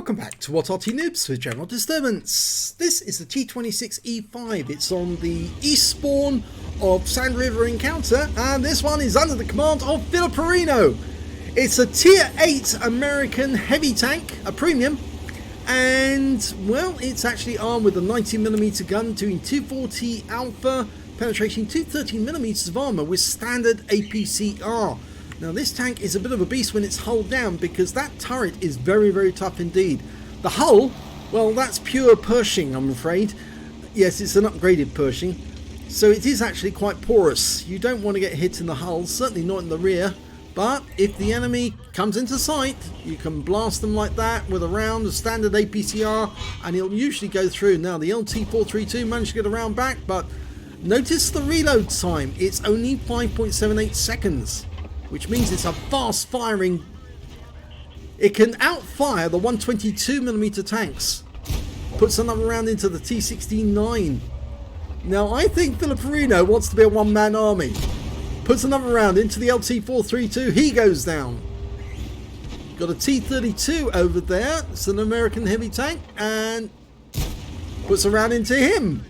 Welcome back to What Arty Noobs with General Disturbance. This is the T26E5. It's on the east spawn of Sand River Encounter, and this one is under the command of Filipperino. It's a tier 8 American heavy tank, a premium, and well, it's actually armed with a 90mm gun doing 240 alpha, penetrating 230mm of armor with standard APCR. Now this tank is a bit of a beast when it's hull down because that turret is very, very tough indeed. The hull, well, that's pure Pershing, I'm afraid. Yes, it's an upgraded Pershing, so it is actually quite porous. You don't want to get hit in the hull, certainly not in the rear, but if the enemy comes into sight, you can blast them like that with a round of standard APCR and it'll usually go through. Now the LT432 managed to get a round back, but notice the reload time. It's only 5.78 seconds. Which means it's a fast firing. It can outfire the 122mm tanks. Puts another round into the T69. Now I think Filipperino wants to be a one-man army. Puts another round into the LT432. He goes down. Got a T32 over there. It's an American heavy tank. And puts a round into him.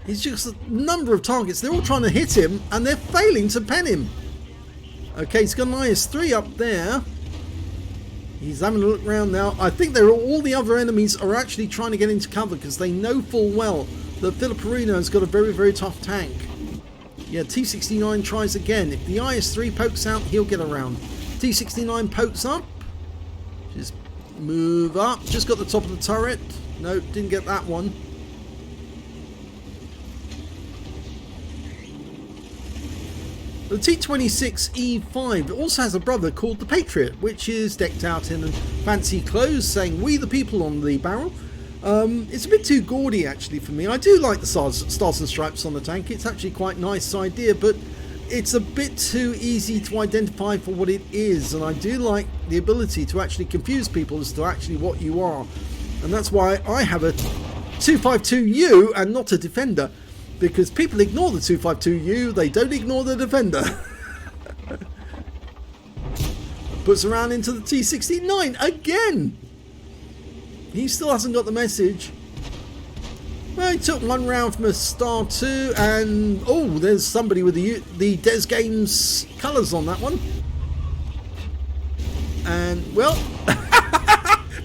He's just a number of targets. They're all trying to hit him and they're failing to pen him. Okay, he's got an IS-3 up there. He's having a look around now. I think all the other enemies are actually trying to get into cover because they know full well that Filipperino has got a very, very tough tank. Yeah, T69 tries again. If the IS-3 pokes out, he'll get around. T69 pokes up. Just move up. Just got the top of the turret. No, didn't get that one. The T26E5 also has a brother called the Patriot, which is decked out in fancy clothes saying "We the People" on the barrel. It's a bit too gaudy actually for me. I do like the stars and stripes on the tank. It's actually quite a nice idea, but it's a bit too easy to identify for what it is, and I do like the ability to actually confuse people as to actually what you are, and that's why I have a 252U and not a Defender. Because people ignore the 252U, they don't ignore the Defender. Puts around into the T69 again. He still hasn't got the message. Well, he took one round from a Star 2, and oh, there's somebody with the Des Games colours on that one. And well,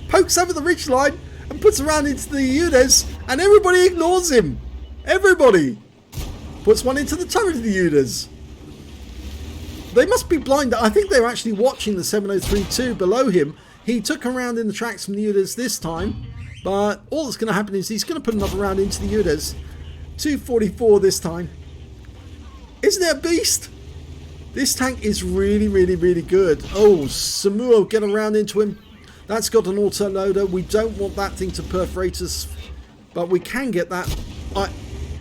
pokes over the ridgeline and puts around into the UDES, and everybody ignores him. Everybody puts one into the turret of the UDES. They must be blind. I think they're actually watching the 7032 below him. He took a round in the tracks from the UDES this time, but all that's going to happen is he's going to put another round into the UDES. 244 this time. Isn't it a beast? This tank is really, really, really good. Oh, Samuo, get around into him. That's got an auto loader. We don't want that thing to perforate us, but we can get that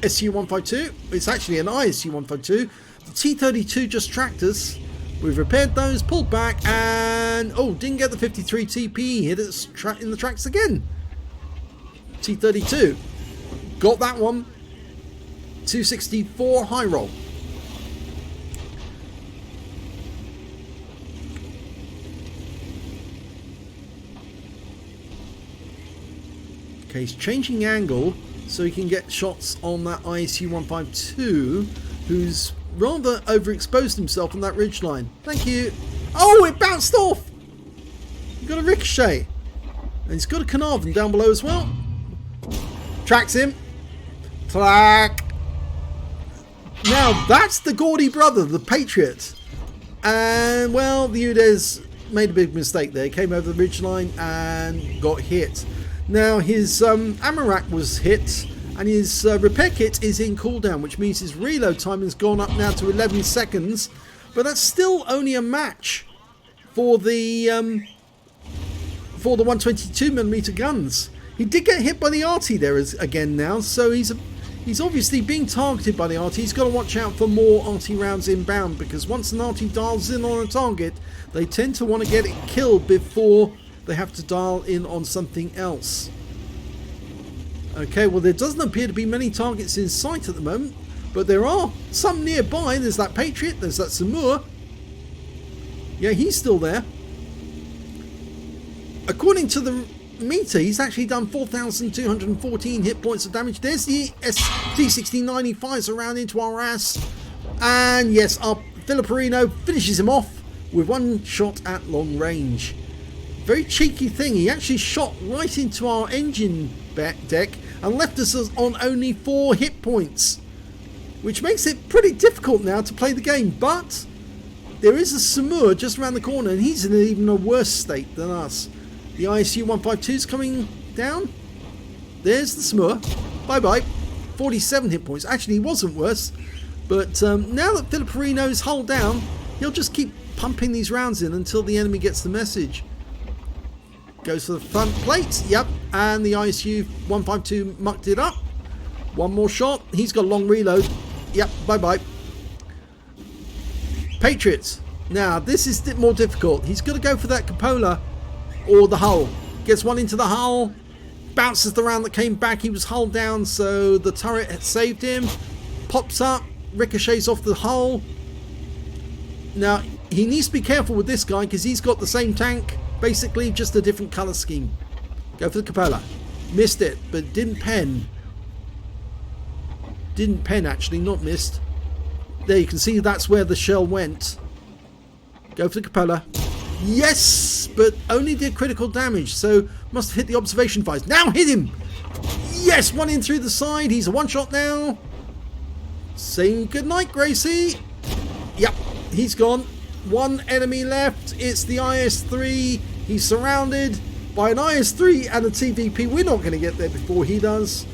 SU-152. It's actually an ISU-152. The T-32 just tracked us. We've repaired those, pulled back, and oh, didn't get the 53 TP. Hit us in the tracks again. T-32 got that one. 264 high roll. Okay, he's changing angle so he can get shots on that ISU-152, who's rather overexposed himself on that ridgeline. Thank you. Oh, it bounced off. He got a ricochet. And he's got a Carnarvon down below as well. Tracks him. Clack. Now, that's the gaudy brother, the Patriot. And, well, the UDES made a big mistake there. He came over the ridgeline and got hit. Now his ammo rack was hit and his repair kit is in cooldown, which means his reload time has gone up now to 11 seconds, but that's still only a match for the 122mm guns. He did get hit by the Arty there again now, so he's obviously being targeted by the Arty. He's got to watch out for more Arty rounds inbound, because once an Arty dials in on a target, they tend to want to get it killed before they have to dial in on something else. Okay, well, there doesn't appear to be many targets in sight at the moment, but there are some nearby. There's that Patriot, there's that Samur. Yeah, he's still there. according to the meter, he's actually done 4,214 hit points of damage. There's the T26E5 around into our ass. And yes, our Filiperino finishes him off with one shot at long range. Very cheeky thing, he actually shot right into our engine deck and left us on only 4 hit points, which makes it pretty difficult now to play the game. But there is a Samur just around the corner, and he's in even a worse state than us. The ISU 152 is coming down. There's the Samur. Bye bye. 47 hit points. Actually, he wasn't worse. But now that Filiperino is hull down, he'll just keep pumping these rounds in until the enemy gets the message. Goes for the front plate. Yep. And the ISU 152 mucked it up. One more shot. He's got a long reload. Yep. Bye bye. Patriots. Now, this is more difficult. He's going to go for that cupola or the hull. Gets one into the hull. Bounces the round that came back. He was hull down, so the turret had saved him. Pops up. Ricochets off the hull. Now, he needs to be careful with this guy because he's got the same tank. Basically, just a different colour scheme. Go for the cupola. Missed it, but didn't pen. Didn't pen, actually, not missed. There, you can see that's where the shell went. Go for the cupola. Yes, but only did critical damage, so must have hit the observation device. Now hit him! Yes, one in through the side. He's a one-shot now. Saying goodnight, Gracie. Yep, he's gone. One enemy left. It's the IS-3. He's surrounded by an IS-3 and a TVP. We're not going to get there before he does.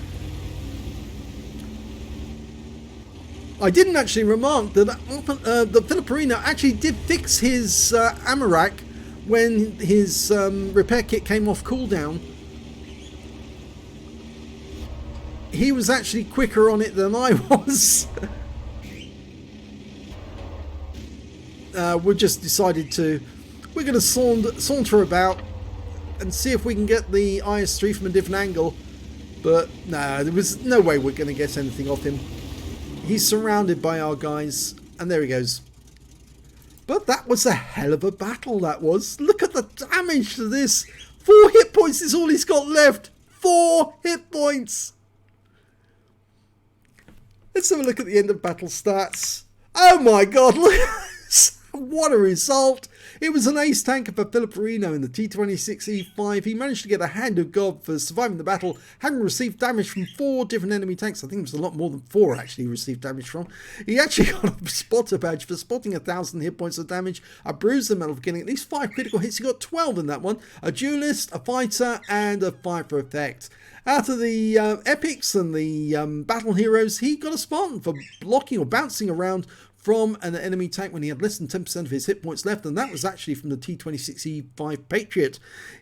I didn't actually remark that the Filiperino actually did fix his ammo rack when his repair kit came off cooldown. He was actually quicker on it than I was. We just decided we're going to saunter about and see if we can get the IS-3 from a different angle. But no, there was no way we're going to get anything off him. He's surrounded by our guys, and there he goes. But that was a hell of a battle, that was. Look at the damage to this. 4 hit points is all he's got left. 4 hit points. Let's have a look at the end of battle stats. Oh my god, look at this. What a result. It was an ace tanker for Filiperino in the T26E5. He managed to get a hand of God for surviving the battle, having received damage from 4 different enemy tanks. I think it was a lot more than 4 actually he received damage from. He actually got a spotter badge for spotting 1,000 hit points of damage, a bruiser medal for getting at least 5 critical hits. He got 12 in that one, a duelist, a fighter, and a fighter effect. Out of the epics and the battle heroes, he got a Spartan for blocking or bouncing around from an enemy tank when he had less than 10% of his hit points left, and that was actually from the T26E5 Patriot.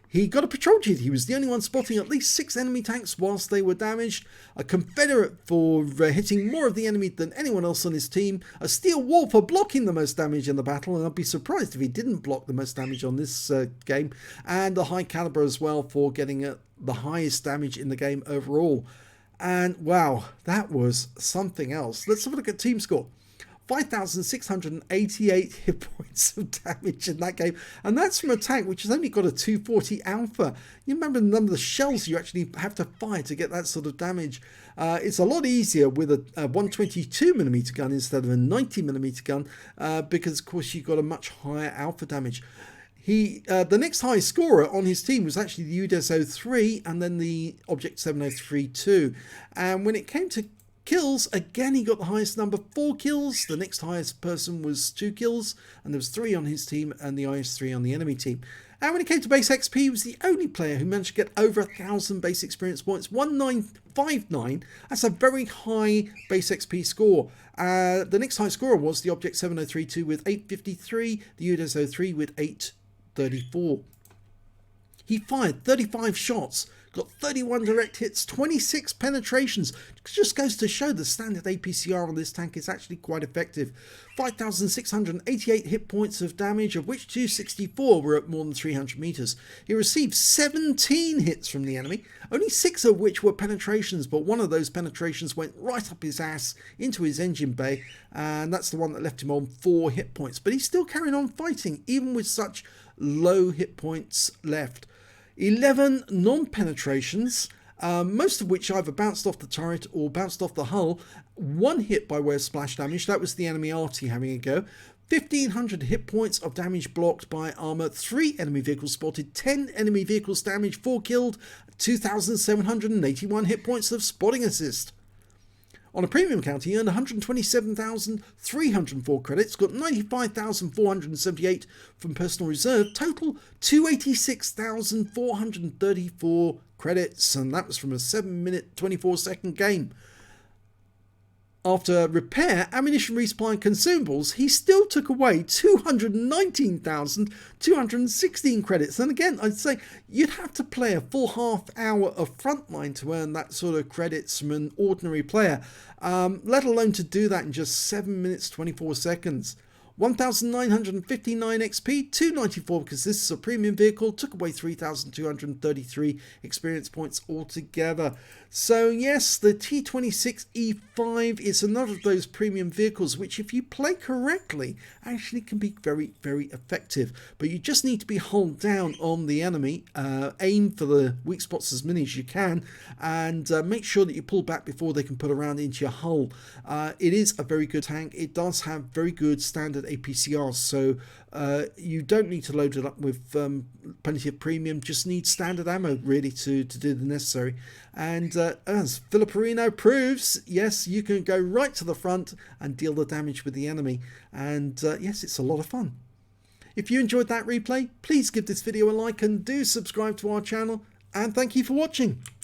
He got a patrol duty. He was the only one spotting at least 6 enemy tanks whilst they were damaged. A Confederate for hitting more of the enemy than anyone else on his team. A steel wall for blocking the most damage in the battle, and I'd be surprised if he didn't block the most damage on this game. And a high caliber as well for getting the highest damage in the game overall. And wow, that was something else. Let's have a look at team score. 5,688 hit points of damage in that game, and that's from a tank which has only got a 240 alpha. You remember the number of shells you actually have to fire to get that sort of damage. It's a lot easier with a 122mm gun instead of a 90mm gun because of course you've got a much higher alpha damage. The next highest scorer on his team was actually the UDES-03 and then the Object 703-2, and when it came to kills, again he got the highest number, 4 kills. The next highest person was 2 kills, and there was 3 on his team and the IS-3 on the enemy team. And when it came to base XP, he was the only player who managed to get over 1,000 base experience points, 1959. That's a very high base XP score. The next high scorer was the Object 703-2 with 853, the UDES-03 with 834. He fired 35 shots, got 31 direct hits, 26 penetrations. It just goes to show the standard APCR on this tank is actually quite effective. 5,688 hit points of damage, of which 264 were at more than 300 meters. He received 17 hits from the enemy, only 6 of which were penetrations, but one of those penetrations went right up his ass into his engine bay, and that's the one that left him on 4 hit points. But he's still carrying on fighting, even with such low hit points left. 11 non-penetrations, most of which either bounced off the turret or bounced off the hull. 1 hit by way of splash damage, that was the enemy Arty having a go. 1,500 hit points of damage blocked by armor, 3 enemy vehicles spotted, 10 enemy vehicles damaged, 4 killed, 2,781 hit points of spotting assist. On a premium account, he earned 127,304 credits, got 95,478 from personal reserve, total 286,434 credits, and that was from a 7-minute 24-second game. After repair, ammunition, resupply and consumables, he still took away 219,216 credits. And again, I'd say you'd have to play a full half hour of Frontline to earn that sort of credits from an ordinary player, let alone to do that in just 7 minutes 24 seconds. 1,959 XP, 294 because this is a premium vehicle, took away 3,233 experience points altogether. So yes, the T26E5 is another of those premium vehicles which, if you play correctly, actually can be very, very effective. But you just need to be hulled down on the enemy, aim for the weak spots as many as you can, and make sure that you pull back before they can put a round into your hull. It is a very good tank. It does have very good standard APCRs, so you don't need to load it up with plenty of premium, just need standard ammo really to do the necessary. And as Filiperino proves, yes, you can go right to the front and deal the damage with the enemy, and yes, it's a lot of fun. If you enjoyed that replay, please give this video a like and do subscribe to our channel, and thank you for watching.